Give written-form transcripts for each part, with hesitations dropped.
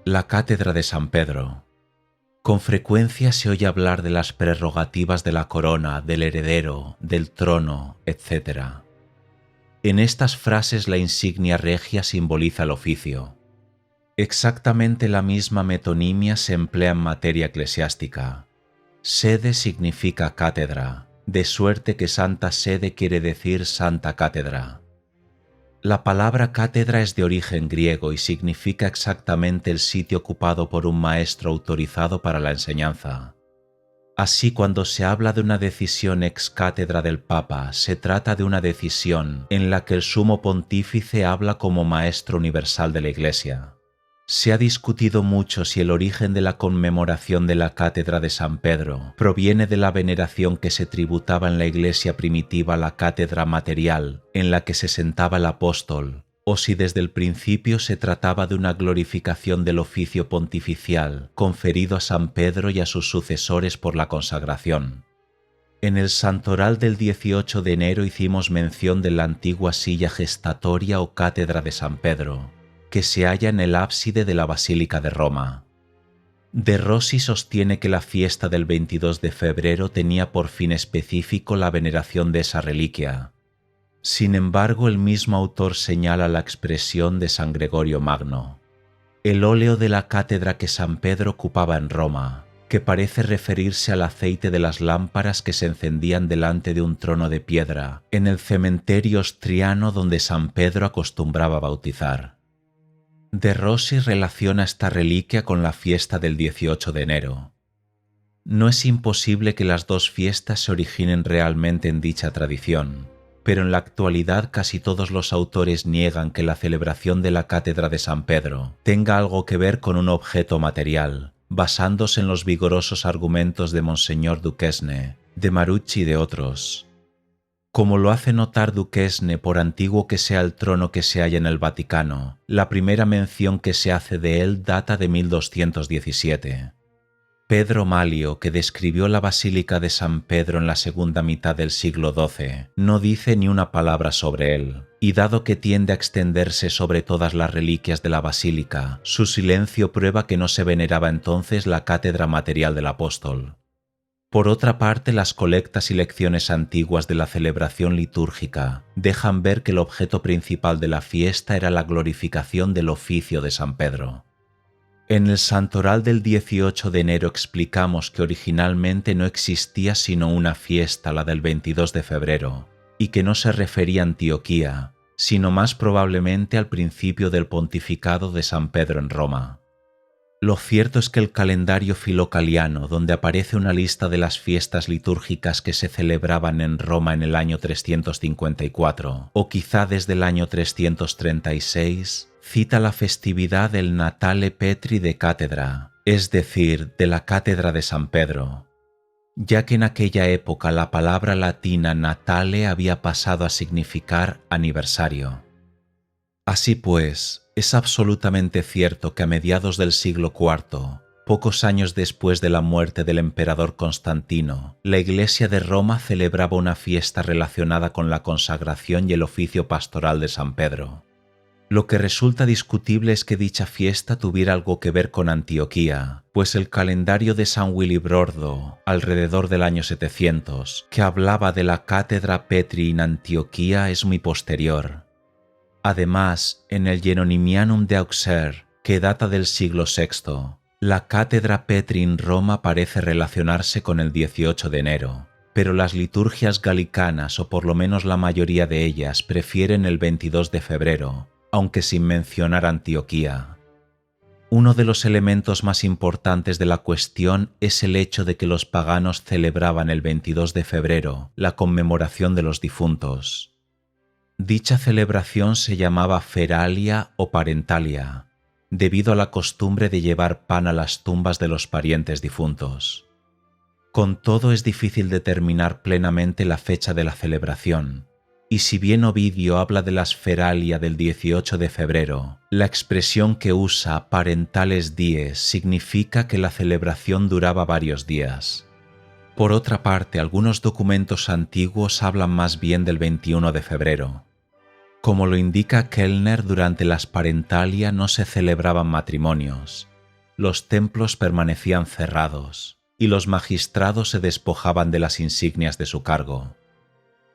La cátedra de San Pedro. Con frecuencia se oye hablar de las prerrogativas de la corona, del heredero, del trono, etc. En estas frases la insignia regia simboliza el oficio. Exactamente la misma metonimia se emplea en materia eclesiástica. Sede significa cátedra, de suerte que Santa Sede quiere decir Santa Cátedra. La palabra cátedra es de origen griego y significa exactamente el sitio ocupado por un maestro autorizado para la enseñanza. Así, cuando se habla de una decisión ex cátedra del Papa, se trata de una decisión en la que el sumo pontífice habla como maestro universal de la Iglesia. Se ha discutido mucho si el origen de la conmemoración de la cátedra de San Pedro proviene de la veneración que se tributaba en la Iglesia primitiva a la cátedra material en la que se sentaba el apóstol, o si desde el principio se trataba de una glorificación del oficio pontificial conferido a San Pedro y a sus sucesores por la consagración. En el santoral del 18 de enero hicimos mención de la antigua silla gestatoria o cátedra de San Pedro, que se halla en el ábside de la Basílica de Roma. De Rossi sostiene que la fiesta del 22 de febrero tenía por fin específico la veneración de esa reliquia. Sin embargo, el mismo autor señala la expresión de San Gregorio Magno. El óleo de la cátedra que San Pedro ocupaba en Roma, que parece referirse al aceite de las lámparas que se encendían delante de un trono de piedra en el cementerio ostriano donde San Pedro acostumbraba bautizar. De Rossi relaciona esta reliquia con la fiesta del 18 de enero. No es imposible que las dos fiestas se originen realmente en dicha tradición, pero en la actualidad casi todos los autores niegan que la celebración de la cátedra de San Pedro tenga algo que ver con un objeto material, basándose en los vigorosos argumentos de Monseñor Duquesne, de Marucci y de otros. Como lo hace notar Duquesne, por antiguo que sea el trono que se halla en el Vaticano, la primera mención que se hace de él data de 1217. Pedro Malio, que describió la Basílica de San Pedro en la segunda mitad del siglo XII, no dice ni una palabra sobre él, y dado que tiende a extenderse sobre todas las reliquias de la Basílica, su silencio prueba que no se veneraba entonces la cátedra material del apóstol. Por otra parte, las colectas y lecciones antiguas de la celebración litúrgica dejan ver que el objeto principal de la fiesta era la glorificación del oficio de San Pedro. En el santoral del 18 de enero explicamos que originalmente no existía sino una fiesta, la del 22 de febrero, y que no se refería a Antioquía, sino más probablemente al principio del pontificado de San Pedro en Roma. Lo cierto es que el calendario filocaliano, donde aparece una lista de las fiestas litúrgicas que se celebraban en Roma en el año 354, o quizá desde el año 336, cita la festividad del Natale Petri de Cátedra, es decir, de la Cátedra de San Pedro, ya que en aquella época la palabra latina natale había pasado a significar aniversario. Así pues, es absolutamente cierto que a mediados del siglo IV, pocos años después de la muerte del emperador Constantino, la Iglesia de Roma celebraba una fiesta relacionada con la consagración y el oficio pastoral de San Pedro. Lo que resulta discutible es que dicha fiesta tuviera algo que ver con Antioquía, pues el calendario de San Wilibrordo, alrededor del año 700, que hablaba de la Cátedra Petri in Antioquía, es muy posterior. Además, en el Hieronymianum de Auxerre, que data del siglo VI, la Cátedra Petri en Roma parece relacionarse con el 18 de enero, pero las liturgias galicanas, o por lo menos la mayoría de ellas, prefieren el 22 de febrero, aunque sin mencionar Antioquía. Uno de los elementos más importantes de la cuestión es el hecho de que los paganos celebraban el 22 de febrero la conmemoración de los difuntos. Dicha celebración se llamaba feralia o parentalia, debido a la costumbre de llevar pan a las tumbas de los parientes difuntos. Con todo, es difícil determinar plenamente la fecha de la celebración, y si bien Ovidio habla de las feralia del 18 de febrero, la expresión que usa parentales dies significa que la celebración duraba varios días. Por otra parte, algunos documentos antiguos hablan más bien del 21 de febrero. Como lo indica Kellner, durante las parentalia no se celebraban matrimonios, los templos permanecían cerrados y los magistrados se despojaban de las insignias de su cargo.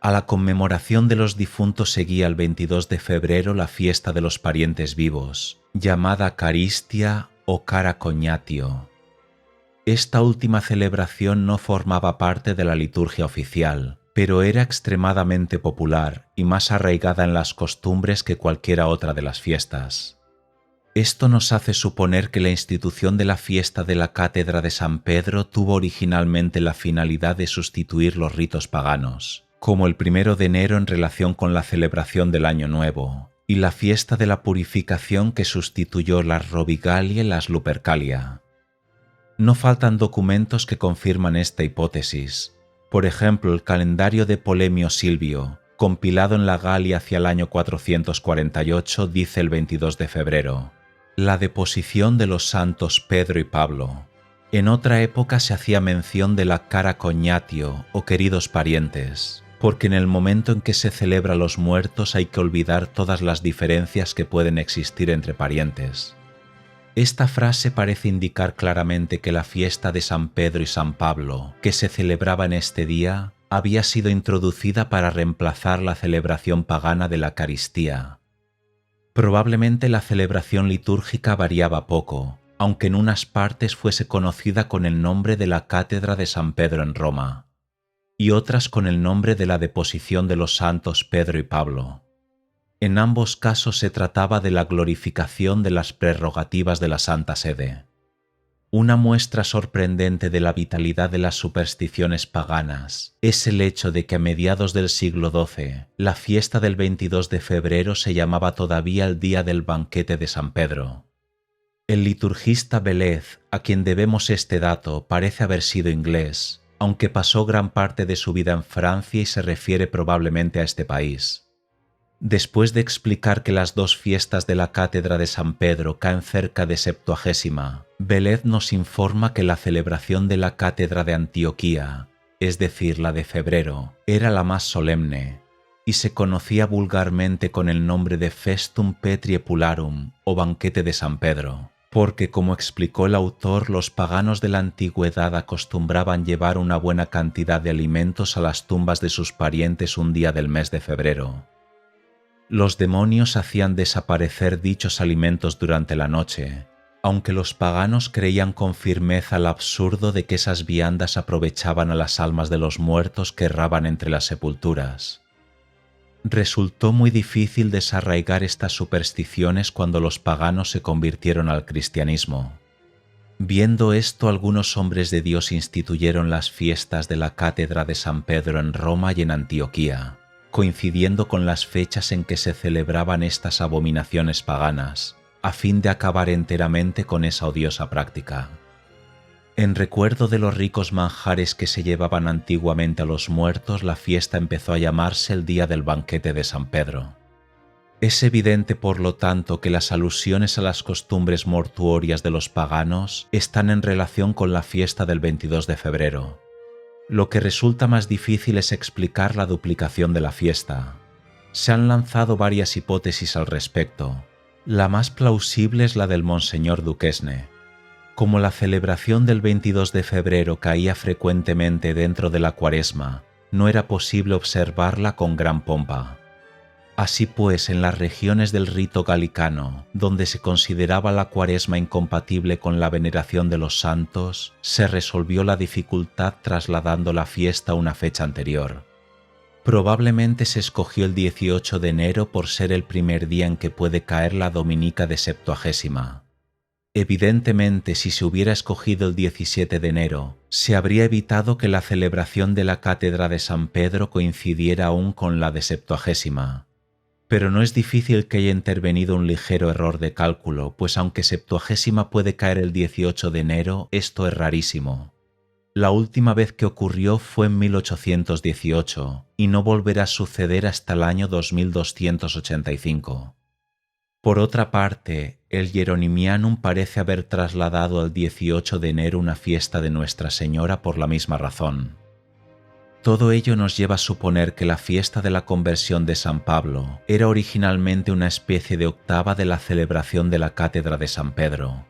A la conmemoración de los difuntos seguía el 22 de febrero la fiesta de los parientes vivos, llamada Caristia o Cara Cognatio. Esta última celebración no formaba parte de la liturgia oficial, pero era extremadamente popular y más arraigada en las costumbres que cualquiera otra de las fiestas. Esto nos hace suponer que la institución de la fiesta de la Cátedra de San Pedro tuvo originalmente la finalidad de sustituir los ritos paganos, como el 1 de enero en relación con la celebración del Año Nuevo, y la fiesta de la Purificación que sustituyó las Rovigalia y las Lupercalia. No faltan documentos que confirman esta hipótesis. Por ejemplo, el calendario de Polemio Silvio, compilado en la Galia hacia el año 448, dice el 22 de febrero: la deposición de los santos Pedro y Pablo. En otra época se hacía mención de la cara cognatio o queridos parientes, porque en el momento en que se celebra a los muertos hay que olvidar todas las diferencias que pueden existir entre parientes. Esta frase parece indicar claramente que la fiesta de San Pedro y San Pablo, que se celebraba en este día, había sido introducida para reemplazar la celebración pagana de la Eucaristía. Probablemente la celebración litúrgica variaba poco, aunque en unas partes fuese conocida con el nombre de la Cátedra de San Pedro en Roma, y otras con el nombre de la deposición de los santos Pedro y Pablo. En ambos casos se trataba de la glorificación de las prerrogativas de la Santa Sede. Una muestra sorprendente de la vitalidad de las supersticiones paganas es el hecho de que a mediados del siglo XII la fiesta del 22 de febrero se llamaba todavía el Día del Banquete de San Pedro. El liturgista Velez, a quien debemos este dato, parece haber sido inglés, aunque pasó gran parte de su vida en Francia y se refiere probablemente a este país. Después de explicar que las dos fiestas de la Cátedra de San Pedro caen cerca de Septuagésima, Velez nos informa que la celebración de la Cátedra de Antioquía, es decir, la de febrero, era la más solemne, y se conocía vulgarmente con el nombre de Festum Petri Pularum o Banquete de San Pedro, porque, como explicó el autor, los paganos de la antigüedad acostumbraban llevar una buena cantidad de alimentos a las tumbas de sus parientes un día del mes de febrero. Los demonios hacían desaparecer dichos alimentos durante la noche, aunque los paganos creían con firmeza el absurdo de que esas viandas aprovechaban a las almas de los muertos que erraban entre las sepulturas. Resultó muy difícil desarraigar estas supersticiones cuando los paganos se convirtieron al cristianismo. Viendo esto, algunos hombres de Dios instituyeron las fiestas de la Cátedra de San Pedro en Roma y en Antioquía, coincidiendo con las fechas en que se celebraban estas abominaciones paganas, a fin de acabar enteramente con esa odiosa práctica. En recuerdo de los ricos manjares que se llevaban antiguamente a los muertos, la fiesta empezó a llamarse el Día del Banquete de San Pedro. Es evidente, por lo tanto, que las alusiones a las costumbres mortuorias de los paganos están en relación con la fiesta del 22 de febrero. Lo que resulta más difícil es explicar la duplicación de la fiesta. Se han lanzado varias hipótesis al respecto. La más plausible es la del Monseñor Duquesne. Como la celebración del 22 de febrero caía frecuentemente dentro de la Cuaresma, no era posible observarla con gran pompa. Así pues, en las regiones del rito galicano, donde se consideraba la Cuaresma incompatible con la veneración de los santos, se resolvió la dificultad trasladando la fiesta a una fecha anterior. Probablemente se escogió el 18 de enero por ser el primer día en que puede caer la dominica de Septuagésima. Evidentemente, si se hubiera escogido el 17 de enero, se habría evitado que la celebración de la Cátedra de San Pedro coincidiera aún con la de Septuagésima. Pero no es difícil que haya intervenido un ligero error de cálculo, pues aunque Septuagésima puede caer el 18 de enero, esto es rarísimo. La última vez que ocurrió fue en 1818, y no volverá a suceder hasta el año 2285. Por otra parte, el Hieronymianum parece haber trasladado al 18 de enero una fiesta de Nuestra Señora por la misma razón. Todo ello nos lleva a suponer que la fiesta de la conversión de San Pablo era originalmente una especie de octava de la celebración de la Cátedra de San Pedro.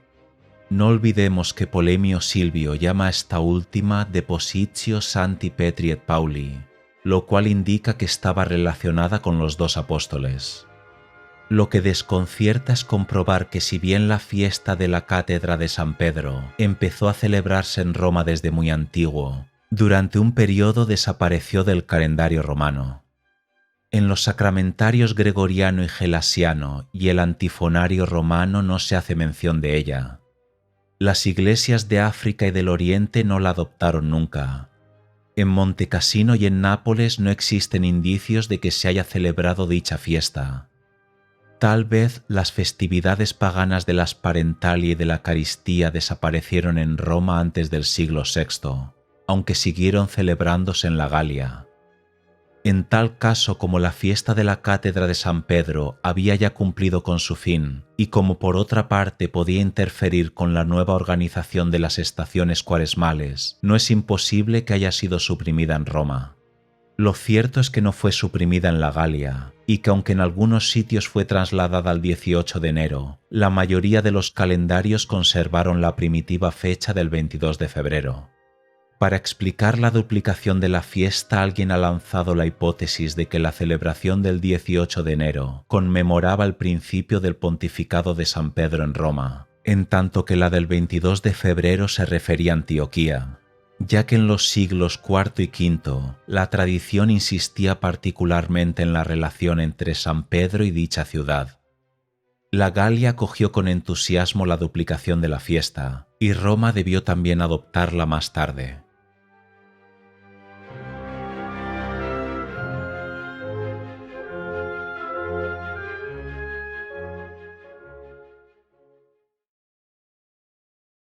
No olvidemos que Polemio Silvio llama a esta última Depositio Sancti Petri et Pauli, lo cual indica que estaba relacionada con los dos apóstoles. Lo que desconcierta es comprobar que si bien la fiesta de la Cátedra de San Pedro empezó a celebrarse en Roma desde muy antiguo, durante un periodo desapareció del calendario romano. En los sacramentarios gregoriano y gelasiano y el antifonario romano no se hace mención de ella. Las iglesias de África y del Oriente no la adoptaron nunca. En Monte Cassino y en Nápoles no existen indicios de que se haya celebrado dicha fiesta. Tal vez las festividades paganas de las Parentalia y de la Eucaristía desaparecieron en Roma antes del siglo VI, aunque siguieron celebrándose en la Galia. En tal caso, como la fiesta de la Cátedra de San Pedro había ya cumplido con su fin, y como por otra parte podía interferir con la nueva organización de las estaciones cuaresmales, no es imposible que haya sido suprimida en Roma. Lo cierto es que no fue suprimida en la Galia, y que aunque en algunos sitios fue trasladada al 18 de enero, la mayoría de los calendarios conservaron la primitiva fecha del 22 de febrero. Para explicar la duplicación de la fiesta, alguien ha lanzado la hipótesis de que la celebración del 18 de enero conmemoraba el principio del pontificado de San Pedro en Roma, en tanto que la del 22 de febrero se refería a Antioquía, ya que en los siglos IV y V la tradición insistía particularmente en la relación entre San Pedro y dicha ciudad. La Galia acogió con entusiasmo la duplicación de la fiesta, y Roma debió también adoptarla más tarde.